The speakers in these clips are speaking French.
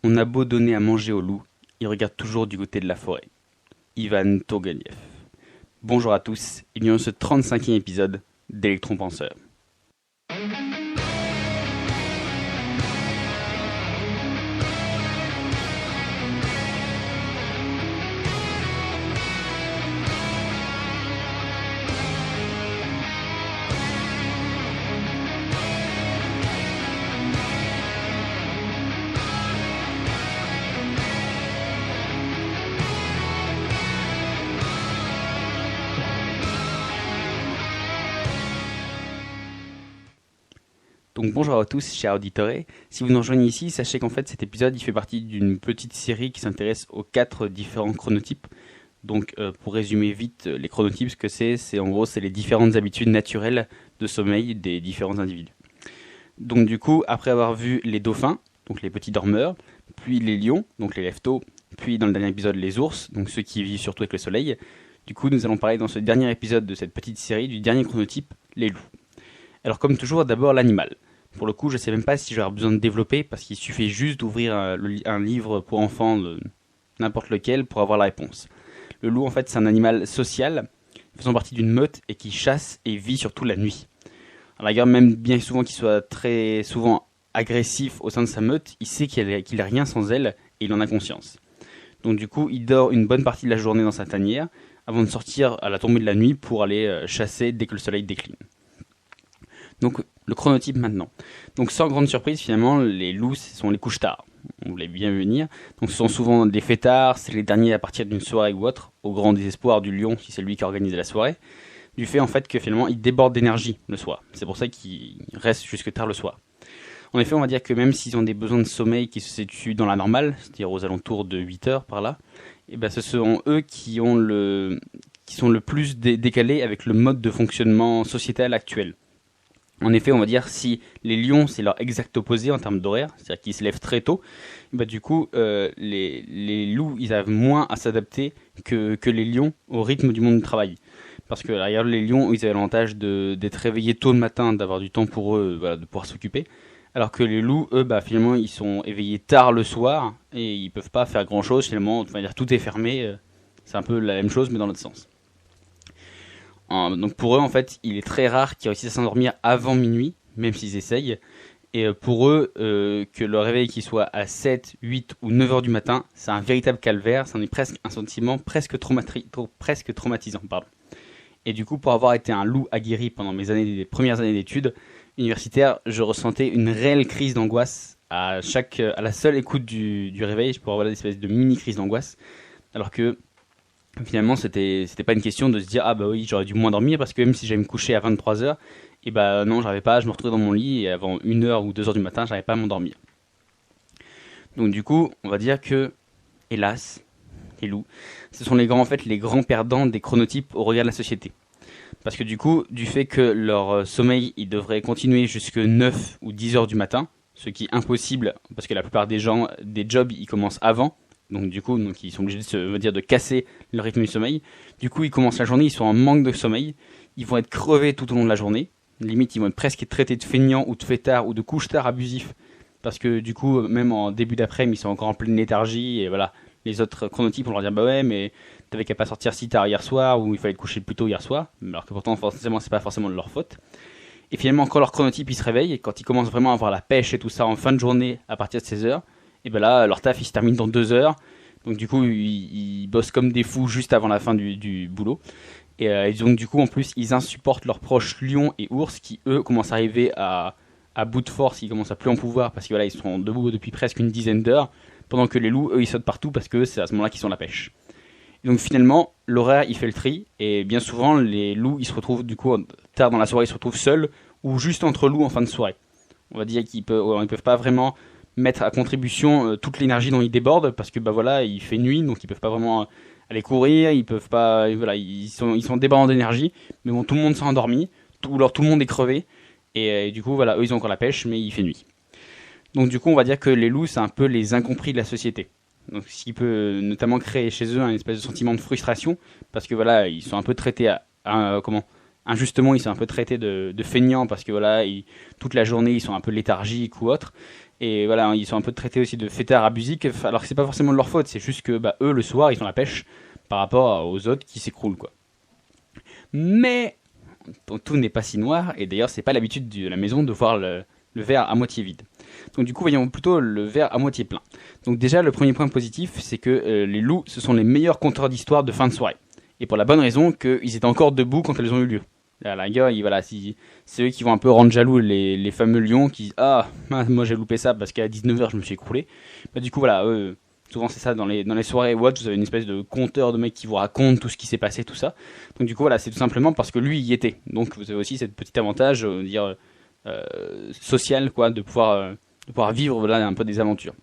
On a beau donner à manger au loup, il regarde toujours du côté de la forêt. Ivan Tourguenieff. Bonjour à tous, et bienvenue dans ce 35e épisode d'Electron Penseur. Donc bonjour à tous, chers auditeurs. Si vous nous rejoignez ici, sachez qu'en fait cet épisode il fait partie d'une petite série qui s'intéresse aux 4 différents chronotypes. Donc pour résumer vite, les chronotypes, ce que c'est en gros c'est les différentes habitudes naturelles de sommeil des différents individus. Donc du coup, après avoir vu les dauphins, donc les petits dormeurs, puis les lions, donc les lève-tôt, puis dans le dernier épisode les ours, donc ceux qui vivent surtout avec le soleil, du coup nous allons parler dans ce dernier épisode de cette petite série du dernier chronotype, les loups. Alors comme toujours, d'abord l'animal. Pour le coup, je sais même pas si j'aurai besoin de développer parce qu'il suffit juste d'ouvrir un livre pour enfants, n'importe lequel, pour avoir la réponse. Le loup, en fait, c'est un animal social, faisant partie d'une meute et qui chasse et vit surtout la nuit. À la rigueur, même bien souvent qu'il soit très souvent agressif au sein de sa meute, il sait qu'il a rien sans elle et il en a conscience. Donc du coup, il dort une bonne partie de la journée dans sa tanière avant de sortir à la tombée de la nuit pour aller chasser dès que le soleil décline. Donc le chronotype maintenant. Donc sans grande surprise finalement, les loups ce sont les couches-tard. On voulait bien venir. Donc ce sont souvent des fêtards, c'est les derniers à partir d'une soirée ou autre, au grand désespoir du lion si c'est lui qui organise la soirée, du fait en fait que finalement il déborde d'énergie le soir. C'est pour ça qu'il reste jusque tard le soir. En effet, on va dire que même s'ils ont des besoins de sommeil qui se situent dans la normale, c'est-à-dire aux alentours de 8 heures par là, et ben ce sont eux qui sont le plus décalés avec le mode de fonctionnement sociétal actuel. En effet, on va dire si les lions c'est leur exact opposé en termes d'horaire, c'est-à-dire qu'ils se lèvent très tôt, bah du coup les loups ils avaient moins à s'adapter que les lions au rythme du monde du travail. Parce que d'ailleurs les lions ils avaient l'avantage d'être réveillés tôt le matin, d'avoir du temps pour eux, voilà, de pouvoir s'occuper. Alors que les loups, eux, bah finalement ils sont éveillés tard le soir et ils peuvent pas faire grand chose finalement, on va dire tout est fermé, c'est un peu la même chose mais dans l'autre sens. Donc pour eux, en fait, il est très rare qu'ils réussissent à s'endormir avant minuit, même s'ils essayent. Et pour eux, que le réveil qui soit à 7, 8 ou 9 heures du matin, c'est un véritable calvaire, c'en est presque un sentiment presque traumatisant. Pardon. Et du coup, pour avoir été un loup aguerri pendant mes premières années d'études universitaires, je ressentais une réelle crise d'angoisse à la seule écoute du réveil. Je pourrais avoir des espèces de mini crise d'angoisse, alors que finalement c'était pas une question de se dire ah bah oui j'aurais dû moins dormir parce que même si j'allais me coucher à 23 heures et bah non j'arrivais pas, je me retrouvais dans mon lit et avant 1 heure ou 2 heures du matin j'arrivais pas à m'endormir. Donc du coup on va dire que hélas les loups ce sont les grands perdants des chronotypes au regard de la société. Parce que du coup du fait que leur sommeil il devrait continuer jusque 9 ou 10 heures du matin, ce qui est impossible parce que la plupart des gens des jobs ils commencent avant. Donc du coup, ils sont obligés de casser le rythme du sommeil. Du coup, ils commencent la journée, ils sont en manque de sommeil. Ils vont être crevés tout au long de la journée. Limite, ils vont être presque traités de feignants ou de fêtards ou de couche-tard abusifs. Parce que du coup, même en début d'après-midi, ils sont encore en pleine léthargie. Et voilà, les autres chronotypes vont leur dire bah ouais, mais t'avais qu'à pas sortir si tard hier soir ou il fallait te coucher plus tôt hier soir. Alors que pourtant, forcément, c'est pas forcément de leur faute. Et finalement, quand leur chronotype il se réveille et quand ils commencent vraiment à avoir la pêche et tout ça en fin de journée à partir de 16 heures, et ben là leur taf il se termine dans 2 heures, donc du coup ils bossent comme des fous juste avant la fin du boulot, et donc du coup en plus ils insupportent leurs proches lions et ours qui eux commencent à arriver à bout de force, ils commencent à plus en pouvoir parce que voilà ils sont debout depuis presque une dizaine d'heures, pendant que les loups eux ils sautent partout parce que c'est à ce moment là qu'ils sont à la pêche. Et donc finalement l'horaire il fait le tri et bien souvent les loups ils se retrouvent du coup tard dans la soirée, ils se retrouvent seuls ou juste entre loups en fin de soirée. On va dire qu'ils peuvent pas vraiment mettre à contribution toute l'énergie dont ils débordent parce que bah voilà il fait nuit donc ils peuvent pas vraiment aller courir, ils peuvent pas voilà ils sont débordants d'énergie, mais bon tout le monde s'est endormi, tout le monde est crevé et du coup voilà eux ils ont encore la pêche mais il fait nuit. Donc du coup on va dire que les loups c'est un peu les incompris de la société. Donc ce qui peut notamment créer chez eux un espèce de sentiment de frustration parce que voilà ils sont un peu traités injustement ils sont un peu traités de feignants parce que voilà toute la journée ils sont un peu léthargiques ou autres. Et voilà, ils sont un peu traités aussi de fêtards abusifs, alors que c'est pas forcément de leur faute, c'est juste que eux, le soir, ils ont la pêche par rapport aux autres qui s'écroulent, quoi. Mais tout n'est pas si noir, et d'ailleurs, c'est pas l'habitude de la maison de voir le verre à moitié vide. Donc du coup, voyons plutôt le verre à moitié plein. Donc déjà, le premier point positif, c'est que les loups, ce sont les meilleurs conteurs d'histoire de fin de soirée. Et pour la bonne raison qu'ils étaient encore debout quand elles ont eu lieu. À la rigueur, voilà, c'est eux qui vont un peu rendre jaloux les fameux lions qui disent ah, moi j'ai loupé ça parce qu'à 19h je me suis écroulé. Du coup, voilà, souvent c'est ça dans les soirées Watch, vous avez une espèce de conteur de mecs qui vous racontent tout ce qui s'est passé, tout ça. Donc du coup, voilà, c'est tout simplement parce que lui y était. Donc vous avez aussi cette petit avantage, social, quoi, de pouvoir vivre voilà, un peu des aventures.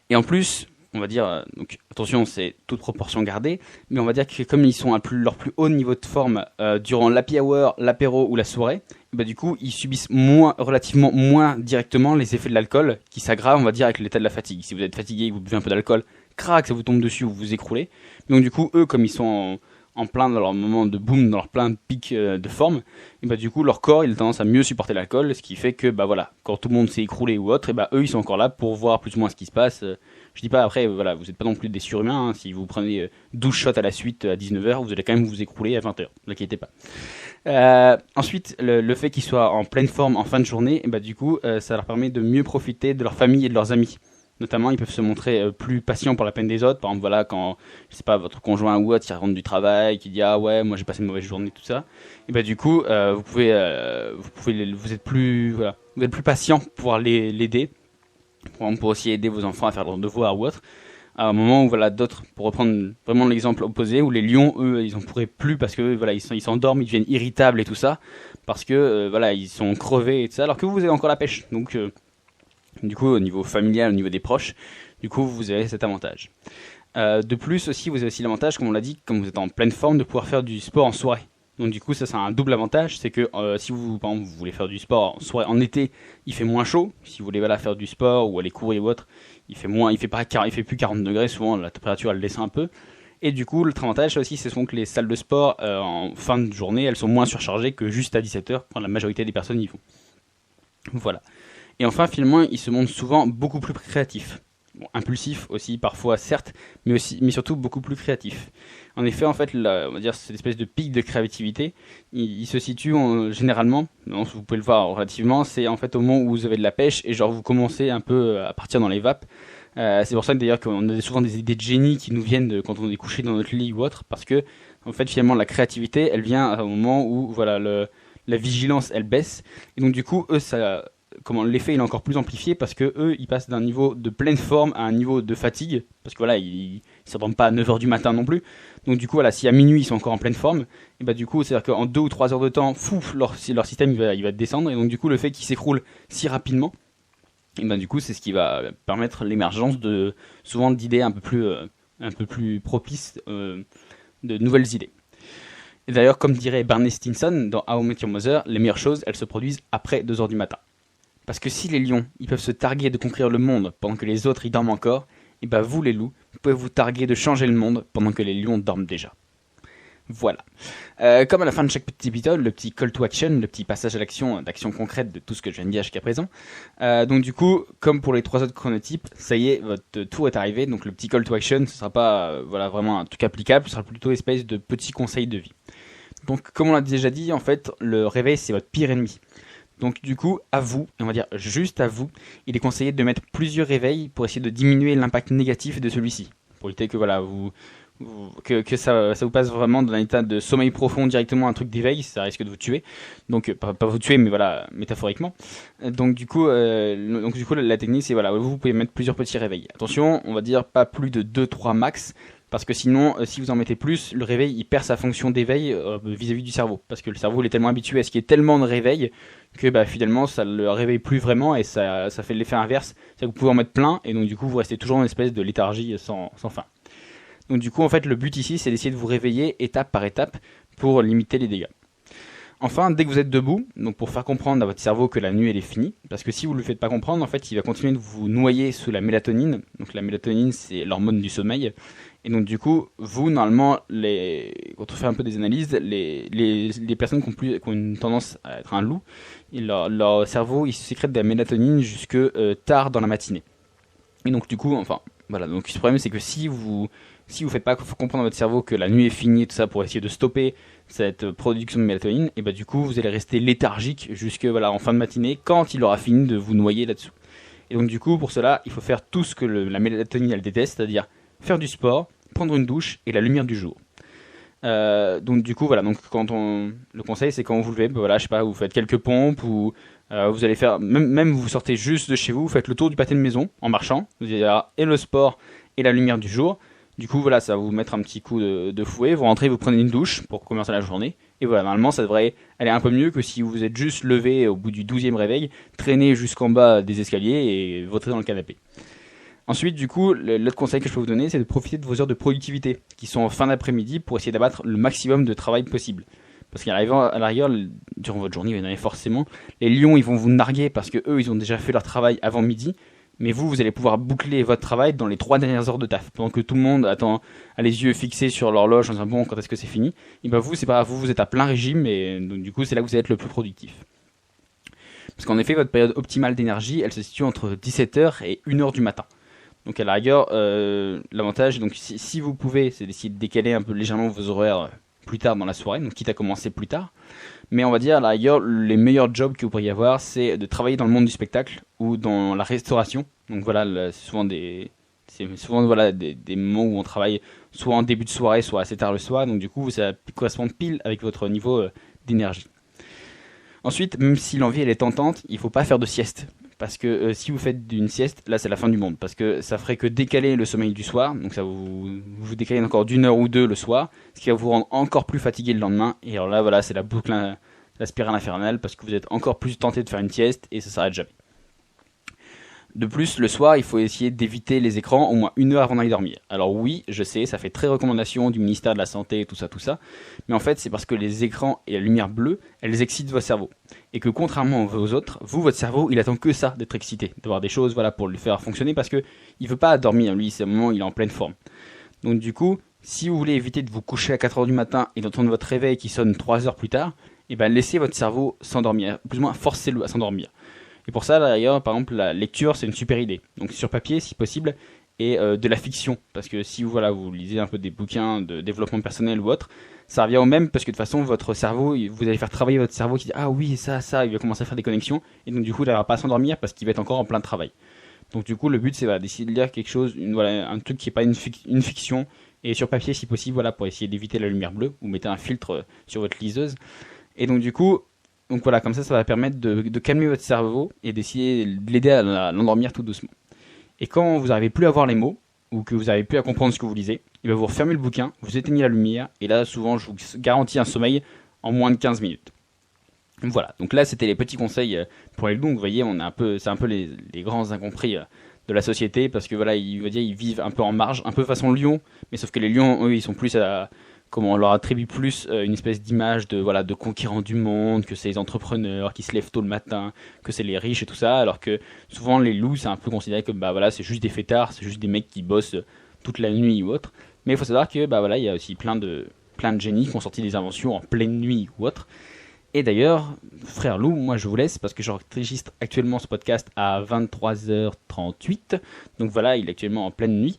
Et en plus, on va dire, donc attention, c'est toute proportion gardée, mais on va dire que comme ils sont à leur plus haut niveau de forme durant l'happy hour, l'apéro ou la soirée, du coup, ils subissent relativement moins directement les effets de l'alcool qui s'aggravent, on va dire, avec l'état de la fatigue. Si vous êtes fatigué et que vous buvez un peu d'alcool, crac, ça vous tombe dessus, vous vous écroulez. Donc du coup, eux, comme ils sont en plein dans leur moment de boom, dans leur plein pic de forme, et du coup leur corps il a tendance à mieux supporter l'alcool, ce qui fait que voilà, quand tout le monde s'est écroulé ou autre, et eux ils sont encore là pour voir plus ou moins ce qui se passe. Je dis pas après, voilà, vous n'êtes pas non plus des surhumains, hein. Si vous prenez 12 shots à la suite à 19h, vous allez quand même vous écrouler à 20h, ne vous inquiétez pas. Ensuite, le fait qu'ils soient en pleine forme en fin de journée, du coup ça leur permet de mieux profiter de leur famille et de leurs amis. Notamment, ils peuvent se montrer plus patients pour la peine des autres. Par exemple, voilà, quand, je sais pas, votre conjoint ou autre, qui rentre du travail, qui dit ah ouais, moi j'ai passé une mauvaise journée, tout ça. Et du coup, vous êtes plus, voilà, vous êtes plus patient pour pouvoir l'aider, pour aussi aider vos enfants à faire leurs devoirs ou autre. À un moment où voilà, d'autres, pour reprendre vraiment l'exemple opposé, où les lions, eux, ils en pourraient plus parce que voilà, ils s'endorment, ils deviennent irritables et tout ça, parce que voilà, ils sont crevés et tout ça, alors que vous avez encore la pêche. Donc du coup, au niveau familial, au niveau des proches, du coup, vous avez cet avantage. De plus, aussi, vous avez aussi l'avantage, comme on l'a dit, comme vous êtes en pleine forme, de pouvoir faire du sport en soirée. Donc du coup, ça c'est un double avantage, c'est que si vous, par exemple, vous voulez faire du sport en soirée, en été, il fait moins chaud. Si vous voulez voilà, faire du sport ou aller courir ou autre, il fait plus 40 degrés, souvent la température elle descend un peu. Et du coup, l'autre avantage aussi, c'est souvent que les salles de sport en fin de journée, elles sont moins surchargées que juste à 17h, quand la majorité des personnes y vont. Voilà. Et enfin, finalement, ils se montrent souvent beaucoup plus créatifs. Bon, impulsifs aussi, parfois, certes, mais surtout beaucoup plus créatifs. En effet, en fait, on va dire cette espèce de pic de créativité, il se situe généralement, vous pouvez le voir relativement, c'est en fait au moment où vous avez de la pêche et genre vous commencez un peu à partir dans les vapes. C'est pour ça que d'ailleurs qu'on a souvent des idées de génie qui nous viennent quand on est couché dans notre lit ou autre, parce que en fait, finalement, la créativité, elle vient au moment où voilà la vigilance, elle baisse. Et donc du coup, eux, l'effet il est encore plus amplifié parce que eux ils passent d'un niveau de pleine forme à un niveau de fatigue parce que voilà ils s'endorment pas à 9h du matin non plus, donc du coup voilà, si à minuit ils sont encore en pleine forme, et du coup c'est à dire qu'en 2 ou 3 heures de temps leur système il va descendre, et donc du coup le fait qu'ils s'écroulent si rapidement, et du coup c'est ce qui va permettre l'émergence de souvent d'idées un peu plus propices, de nouvelles idées. Et d'ailleurs, comme dirait Barney Stinson dans How I Met Your Mother, les meilleures choses elles se produisent après 2h du matin. Parce que si les lions, ils peuvent se targuer de conquérir le monde pendant que les autres y dorment encore, et vous les loups, vous pouvez vous targuer de changer le monde pendant que les lions dorment déjà. Voilà. Comme à la fin de chaque petit épisode, le petit call to action, le petit passage à l'action, d'action concrète de tout ce que je viens de dire jusqu'à présent. Donc du coup, comme pour les 3 autres chronotypes, ça y est, votre tour est arrivé. Donc le petit call to action, ce sera pas vraiment un truc applicable, ce sera plutôt une espèce de petit conseil de vie. Donc comme on l'a déjà dit, en fait, le réveil c'est votre pire ennemi. Donc du coup, à vous, et on va dire juste à vous, il est conseillé de mettre plusieurs réveils pour essayer de diminuer l'impact négatif de celui-ci. Pour éviter que voilà, que ça vous passe vraiment dans un état de sommeil profond directement à un truc d'éveil, ça risque de vous tuer. Donc pas vous tuer, mais voilà, métaphoriquement. Donc du coup, la technique c'est voilà, vous pouvez mettre plusieurs petits réveils. Attention, on va dire pas plus de 2-3 max. Parce que sinon, si vous en mettez plus, le réveil il perd sa fonction d'éveil vis-à-vis du cerveau. Parce que le cerveau il est tellement habitué à ce qu'il y ait tellement de réveil que finalement ça le réveille plus vraiment, et ça fait l'effet inverse. C'est que vous pouvez en mettre plein et donc du coup vous restez toujours dans une espèce de léthargie sans fin. Donc du coup en fait le but ici c'est d'essayer de vous réveiller étape par étape pour limiter les dégâts. Enfin, dès que vous êtes debout, donc pour faire comprendre à votre cerveau que la nuit elle est finie, parce que si vous ne le faites pas comprendre, en fait, il va continuer de vous noyer sous la mélatonine. Donc la mélatonine, c'est l'hormone du sommeil. Et donc du coup, vous, normalement, quand on fait un peu des analyses, les personnes qui ont une tendance à être un loup, leur cerveau, il sécrète de la mélatonine jusque tard dans la matinée. Et donc du coup, enfin, voilà. Donc ce problème, c'est que si vous faites pas comprendre à votre cerveau que la nuit est finie et tout ça pour essayer de stopper cette production de mélatonine, et bah du coup, vous allez rester léthargique jusque voilà en fin de matinée quand il aura fini de vous noyer là-dessous. Et donc du coup, pour cela, il faut faire tout ce que la mélatonine elle déteste, c'est-à-dire faire du sport, prendre une douche et la lumière du jour. Donc du coup voilà, donc le conseil c'est quand vous vous levez, voilà, je sais pas, vous faites quelques pompes ou vous allez faire même vous sortez juste de chez vous, vous faites le tour du pâté de maison en marchant, vous allez avoir et le sport et la lumière du jour. Du coup voilà, ça va vous mettre un petit coup de fouet, vous rentrez, vous prenez une douche pour commencer la journée et voilà, normalement ça devrait aller un peu mieux que si vous êtes juste levé au bout du 12e réveil, traîné jusqu'en bas des escaliers et vautré dans le canapé. Ensuite, du coup, l'autre conseil que je peux vous donner, c'est de profiter de vos heures de productivité, qui sont en fin d'après-midi, pour essayer d'abattre le maximum de travail possible. Parce qu'à l'arrière, durant votre journée, il y en a forcément, les lions, ils vont vous narguer parce que eux, ils ont déjà fait leur travail avant midi. Mais vous allez pouvoir boucler votre travail dans les 3 dernières heures de taf. Pendant que tout le monde a les yeux fixés sur l'horloge en disant bon, quand est-ce que c'est fini? Et ben vous, c'est pas vous êtes à plein régime et donc du coup, c'est là que vous allez être le plus productif. Parce qu'en effet, votre période optimale d'énergie, elle se situe entre 17h et 1h du matin. Donc à la rigueur, l'avantage, donc si vous pouvez, c'est d'essayer de décaler un peu légèrement vos horaires plus tard dans la soirée, donc quitte à commencer plus tard. Mais on va dire à la rigueur, les meilleurs jobs que vous pourriez avoir, c'est de travailler dans le monde du spectacle ou dans la restauration. Donc voilà, c'est souvent voilà des moments où on travaille soit en début de soirée, soit assez tard le soir. Donc du coup, ça correspond pile avec votre niveau d'énergie. Ensuite, même si l'envie elle est tentante, il faut pas faire de sieste. Parce que si vous faites une sieste, là c'est la fin du monde. Parce que ça ferait que décaler le sommeil du soir. Donc ça vous décalez encore d'une heure ou deux le soir. Ce qui va vous rendre encore plus fatigué le lendemain. Et alors là, voilà, c'est la boucle, la spirale infernale. Parce que vous êtes encore plus tenté de faire une sieste et ça s'arrête jamais. De plus, le soir, il faut essayer d'éviter les écrans au moins 1 heure avant d'aller dormir. Alors oui, je sais, ça fait très recommandation du ministère de la Santé, tout ça. Mais en fait, c'est parce que les écrans et la lumière bleue, elles excitent votre cerveau. Et que contrairement aux autres, votre cerveau, il attend que ça, d'être excité, d'avoir des choses, voilà, pour le faire fonctionner, parce que il veut pas dormir, lui, c'est un moment où il est en pleine forme. Donc du coup, si vous voulez éviter de vous coucher à 4h du matin et d'entendre votre réveil qui sonne 3 heures plus tard, et ben laissez votre cerveau s'endormir, plus ou moins forcez-le à s'endormir. Et pour ça, d'ailleurs, par exemple, la lecture, c'est une super idée. Donc sur papier, si possible, et de la fiction. Parce que si vous lisez un peu des bouquins de développement personnel ou autre, ça revient au même parce que de toute façon, votre cerveau, vous allez faire travailler votre cerveau qui dit ah oui, ça, il va commencer à faire des connexions. Et donc du coup, il ne va pas s'endormir parce qu'il va être encore en plein travail. Donc du coup, le but, c'est d'essayer de lire quelque chose, un truc qui n'est pas une fiction. Et sur papier, si possible, voilà, pour essayer d'éviter la lumière bleue, ou mettez un filtre sur votre liseuse. Et donc du coup, voilà, comme ça va permettre de calmer votre cerveau et d'essayer de l'aider à l'endormir tout doucement. Et quand vous n'arrivez plus à voir les mots, ou que vous n'arrivez plus à comprendre ce que vous lisez, et bien vous refermez le bouquin, vous éteignez la lumière, et là souvent je vous garantis un sommeil en moins de 15 minutes. Voilà, donc là c'était les petits conseils pour les loups. Vous voyez, c'est un peu les grands incompris de la société, parce que voilà, ils vivent un peu en marge, un peu façon lion, mais sauf que les lions, eux, ils sont plus comment on leur attribue plus une espèce d'image de conquérants du monde, que c'est les entrepreneurs qui se lèvent tôt le matin, que c'est les riches et tout ça, alors que souvent les loups c'est un peu considéré comme c'est juste des fêtards, c'est juste des mecs qui bossent toute la nuit ou autre. Mais il faut savoir que il y a aussi plein de génies qui ont sorti des inventions en pleine nuit ou autre. Et d'ailleurs, frère Lou, moi je vous laisse parce que j'enregistre actuellement ce podcast à 23h38. Donc voilà, il est actuellement en pleine nuit.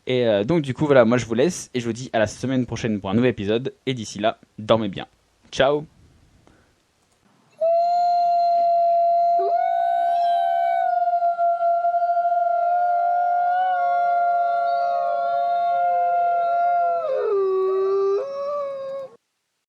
Et donc du coup, voilà, moi je vous laisse et je vous dis à la semaine prochaine pour un nouvel épisode. Et d'ici là, dormez bien. Ciao!